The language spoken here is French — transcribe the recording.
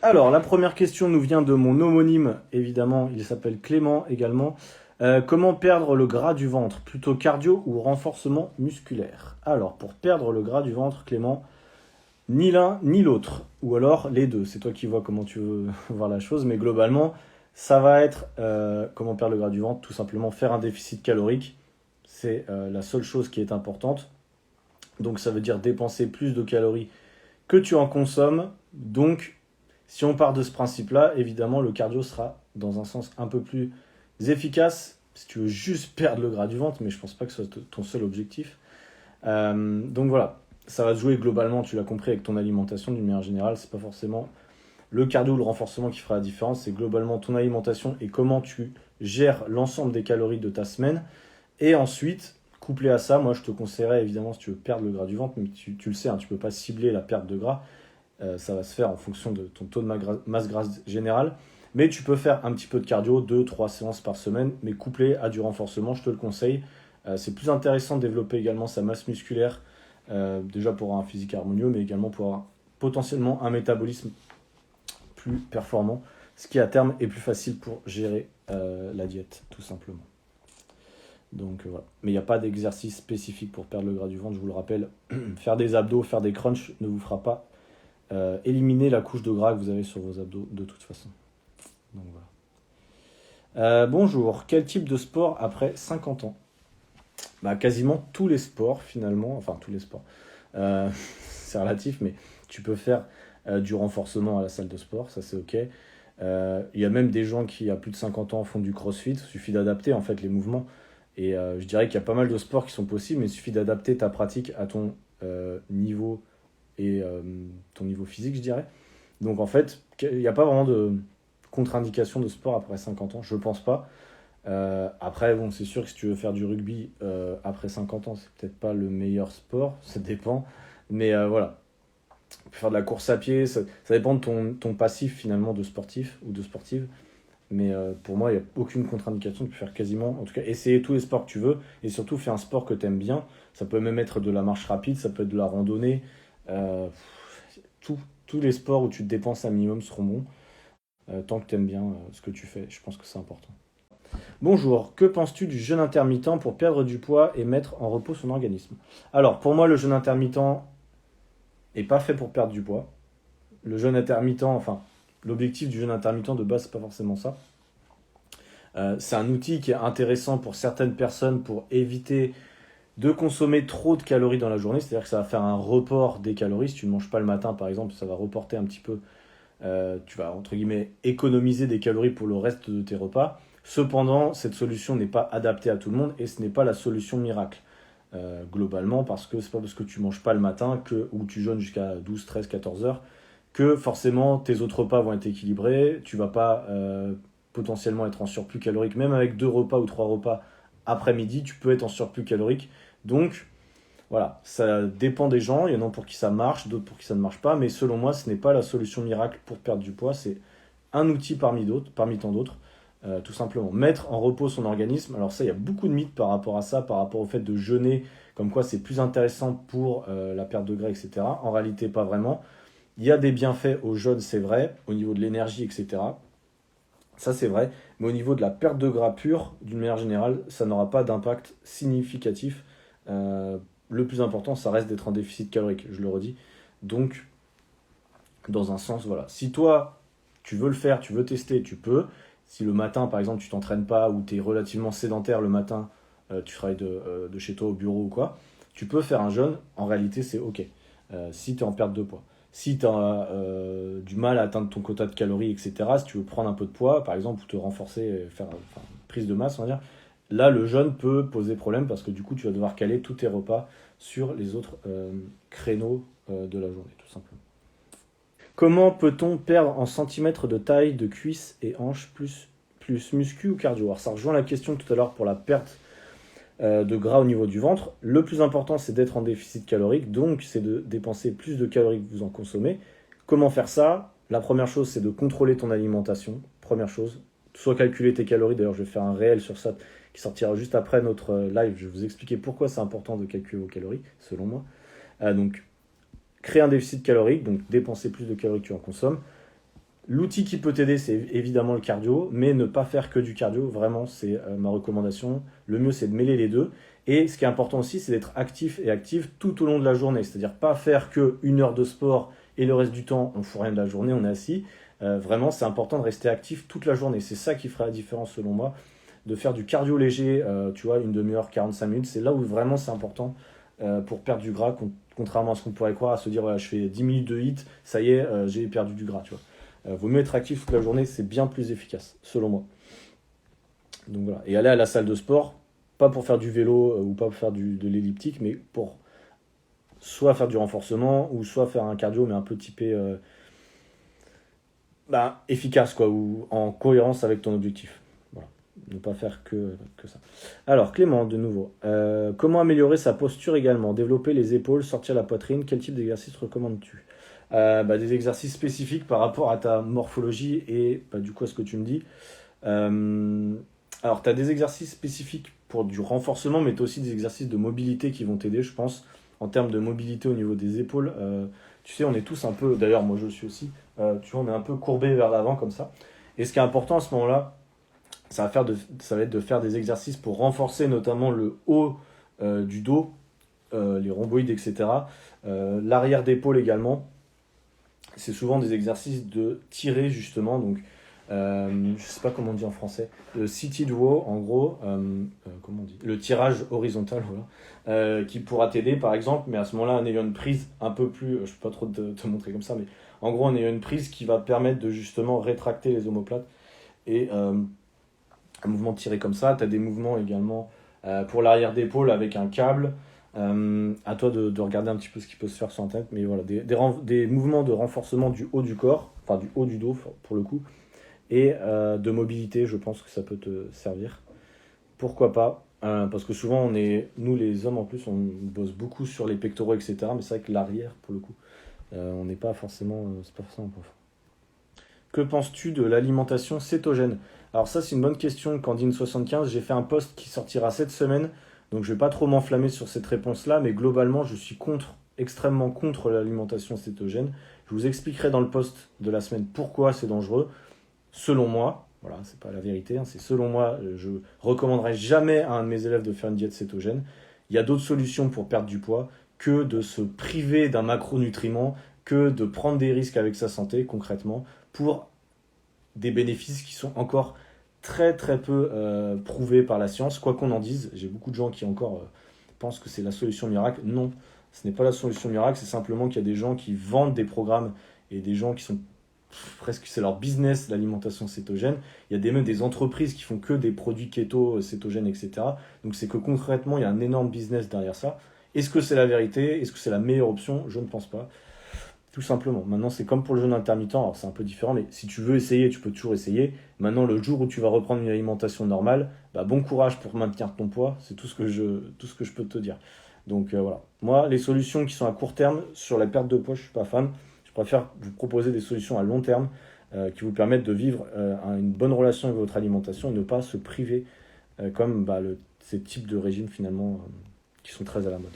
Alors, la première question nous vient de mon homonyme, évidemment, il s'appelle Clément également. Comment perdre le gras du ventre? Plutôt cardio ou renforcement musculaire? Alors, pour perdre le gras du ventre, Clément, ni l'un ni l'autre, ou alors les deux. C'est toi qui vois comment tu veux voir la chose, mais globalement, ça va être comment perdre le gras du ventre, tout simplement faire un déficit calorique. C'est la seule chose qui est importante. Donc, ça veut dire dépenser plus de calories que tu en consommes. Donc, si on part de ce principe-là, évidemment, le cardio sera dans un sens un peu plus efficace si tu veux juste perdre le gras du ventre, mais je pense pas que ce soit ton seul objectif. Donc voilà, ça va se jouer globalement, tu l'as compris, avec ton alimentation d'une manière générale. C'est pas forcément le cardio ou le renforcement qui fera la différence, c'est globalement ton alimentation et comment tu gères l'ensemble des calories de ta semaine. Et ensuite, couplé à ça, moi je te conseillerais évidemment si tu veux perdre le gras du ventre, mais tu le sais, hein, tu peux pas cibler la perte de gras. Ça va se faire en fonction de ton taux de masse grasse générale. Mais tu peux faire un petit peu de cardio, 2-3 séances par semaine, mais couplé à du renforcement, je te le conseille. C'est plus intéressant de développer également sa masse musculaire, déjà pour avoir un physique harmonieux, mais également pour avoir potentiellement un métabolisme plus performant, ce qui à terme est plus facile pour gérer la diète, tout simplement. Donc voilà. Mais il n'y a pas d'exercice spécifique pour perdre le gras du ventre, je vous le rappelle. Faire des abdos, faire des crunchs ne vous fera pas éliminer la couche de gras que vous avez sur vos abdos de toute façon. Donc voilà. Bonjour, quel type de sport après 50 ans? Quasiment tous les sports finalement, enfin tous les sports. C'est relatif, mais tu peux faire du renforcement à la salle de sport, ça c'est ok. Il y a même des gens qui à plus de 50 ans font du crossfit, il suffit d'adapter en fait les mouvements. Et je dirais qu'il y a pas mal de sports qui sont possibles, mais il suffit d'adapter ta pratique à ton niveau et ton niveau physique, je dirais. Donc en fait, il n'y a pas vraiment de contre-indication de sport après 50 ans, je pense pas. Après, bon, c'est sûr que si tu veux faire du rugby après 50 ans, c'est peut-être pas le meilleur sport, ça dépend. Mais voilà, tu peux faire de la course à pied, ça dépend de ton passif finalement de sportif ou de sportive. Mais pour moi, il n'y a aucune contre-indication, tu peux faire quasiment, en tout cas, essayer tous les sports que tu veux, et surtout faire un sport que tu aimes bien. Ça peut même être de la marche rapide, ça peut être de la randonnée. Euh, tous les sports où tu te dépenses un minimum seront bons, tant que tu aimes bien ce que tu fais. Je pense que c'est important. Bonjour, que penses-tu du jeûne intermittent pour perdre du poids et mettre en repos son organisme? Alors, pour moi, le jeûne intermittent est pas fait pour perdre du poids. Le jeûne intermittent, enfin, l'objectif du jeûne intermittent de base, c'est pas forcément ça. C'est un outil qui est intéressant pour certaines personnes pour éviter de consommer trop de calories dans la journée, c'est-à-dire que ça va faire un report des calories. Si tu ne manges pas le matin, par exemple, ça va reporter un petit peu, tu vas, entre guillemets, économiser des calories pour le reste de tes repas. Cependant, cette solution n'est pas adaptée à tout le monde et ce n'est pas la solution miracle. Globalement, parce que c'est pas parce que tu manges pas le matin ou tu jeûnes jusqu'à 12, 13, 14 heures que forcément tes autres repas vont être équilibrés, tu vas pas potentiellement être en surplus calorique, même avec 2 repas ou 3 repas après-midi, tu peux être en surplus calorique. Donc voilà, ça dépend des gens, il y en a pour qui ça marche, d'autres pour qui ça ne marche pas, mais selon moi, ce n'est pas la solution miracle pour perdre du poids, c'est un outil parmi tant d'autres, tout simplement. Mettre en repos son organisme, alors ça, il y a beaucoup de mythes par rapport à ça, par rapport au fait de jeûner, comme quoi c'est plus intéressant pour la perte de gras, etc. En réalité, pas vraiment. Il y a des bienfaits au jeûne, c'est vrai, au niveau de l'énergie, etc. Ça, c'est vrai, mais au niveau de la perte de gras pure, d'une manière générale, ça n'aura pas d'impact significatif. Le plus important, ça reste d'être en déficit calorique, je le redis. Donc, dans un sens, voilà. Si toi, tu veux le faire, tu veux tester, tu peux. Si le matin, par exemple, tu t'entraînes pas ou tu es relativement sédentaire le matin, tu travailles de chez toi au bureau ou quoi, tu peux faire un jeûne. En réalité, c'est OK. Si tu es en perte de poids. Si tu as du mal à atteindre ton quota de calories, etc., si tu veux prendre un peu de poids, par exemple, pour te renforcer, faire une prise de masse, on va dire, là, le jeûne peut poser problème parce que du coup, tu vas devoir caler tous tes repas sur les autres créneaux de la journée, tout simplement. Comment peut-on perdre en centimètres de taille de cuisses et hanches plus muscu ou cardio? Alors ça rejoint la question tout à l'heure pour la perte de gras au niveau du ventre. Le plus important, c'est d'être en déficit calorique, donc c'est de dépenser plus de calories que vous en consommez. Comment faire ça? La première chose, c'est de contrôler ton alimentation. Première chose, soit calculer tes calories. D'ailleurs, je vais faire un réel sur ça qui sortira juste après notre live. Je vais vous expliquer pourquoi c'est important de calculer vos calories, selon moi. Donc, créer un déficit calorique, donc dépenser plus de calories que tu en consommes. L'outil qui peut t'aider, c'est évidemment le cardio, mais ne pas faire que du cardio, vraiment, c'est ma recommandation. Le mieux, c'est de mêler les deux. Et ce qui est important aussi, c'est d'être actif et active tout au long de la journée. C'est-à-dire pas faire que 1 heure de sport et le reste du temps, on ne fout rien de la journée, on est assis. Vraiment, c'est important de rester actif toute la journée. C'est ça qui fera la différence selon moi. De faire du cardio léger, tu vois, une demi-heure, 45 minutes, c'est là où vraiment c'est important pour perdre du gras, contrairement à ce qu'on pourrait croire, à se dire, ouais, je fais 10 minutes de hit, ça y est, j'ai perdu du gras, tu vois. Vaut mieux être actif toute la journée, c'est bien plus efficace, selon moi. Donc voilà. Et aller à la salle de sport, pas pour faire du vélo ou pas pour faire de l'elliptique, mais pour soit faire du renforcement ou soit faire un cardio, mais un peu typé efficace, quoi, ou en cohérence avec ton objectif. Voilà. Ne pas faire que ça. Alors, Clément, de nouveau. Comment améliorer sa posture également? Développer les épaules, sortir la poitrine. Quel type d'exercice recommandes-tu? Des exercices spécifiques par rapport à ta morphologie et du coup à ce que tu me dis. Alors, tu as des exercices spécifiques pour du renforcement, mais tu as aussi des exercices de mobilité qui vont t'aider, je pense, en termes de mobilité au niveau des épaules. Tu sais, on est tous un peu, d'ailleurs, moi je le suis aussi, tu vois, on est un peu courbé vers l'avant comme ça. Et ce qui est important à ce moment-là, ça va être de faire des exercices pour renforcer notamment le haut du dos, les rhomboïdes, etc. L'arrière d'épaule également. C'est souvent des exercices de tirer justement, donc je sais pas comment on dit en français, le seated row en gros, comment on dit, le tirage horizontal, voilà, qui pourra t'aider par exemple, mais à ce moment-là en ayant une prise un peu plus, je peux pas trop te montrer comme ça, mais en gros en ayant une prise qui va te permettre de justement rétracter les omoplates et un mouvement tiré comme ça. Tu as des mouvements également pour l'arrière d'épaule avec un câble. À toi de regarder un petit peu ce qui peut se faire sur Internet, mais voilà, des mouvements de renforcement du haut du corps, enfin du haut du dos pour le coup, et de mobilité, je pense que ça peut te servir. Pourquoi pas parce que souvent, nous les hommes en plus, on bosse beaucoup sur les pectoraux, etc. Mais c'est vrai que l'arrière, pour le coup, on n'est pas forcément, c'est pas forcément profond. Que penses-tu de l'alimentation cétogène? Alors ça, c'est une bonne question, Candine75. J'ai fait un post qui sortira cette semaine, donc je ne vais pas trop m'enflammer sur cette réponse-là, mais globalement, je suis extrêmement contre l'alimentation cétogène. Je vous expliquerai dans le post de la semaine pourquoi c'est dangereux. Selon moi, voilà, c'est pas la vérité, c'est selon moi, je recommanderais jamais à un de mes élèves de faire une diète cétogène. Il y a d'autres solutions pour perdre du poids que de se priver d'un macronutriment, que de prendre des risques avec sa santé concrètement pour des bénéfices qui sont encore très très peu prouvés par la science, quoi qu'on en dise. J'ai beaucoup de gens qui encore pensent que c'est la solution miracle. Non, ce n'est pas la solution miracle, c'est simplement qu'il y a des gens qui vendent des programmes et des gens qui sont presque, c'est leur business, l'alimentation cétogène. Il y a même des entreprises qui font que des produits keto, cétogènes, etc. Donc c'est que concrètement, il y a un énorme business derrière ça. Est-ce que c'est la vérité? Est-ce que c'est la meilleure option? Je ne pense pas. Tout simplement. Maintenant, c'est comme pour le jeûne intermittent. Alors, c'est un peu différent, mais si tu veux essayer, tu peux toujours essayer. Maintenant, le jour où tu vas reprendre une alimentation normale, bon courage pour maintenir ton poids. C'est tout ce que je peux te dire. Donc, voilà. Moi, les solutions qui sont à court terme, sur la perte de poids, je ne suis pas fan. Je préfère vous proposer des solutions à long terme qui vous permettent de vivre une bonne relation avec votre alimentation et ne pas se priver comme ces types de régimes, finalement, qui sont très à la mode.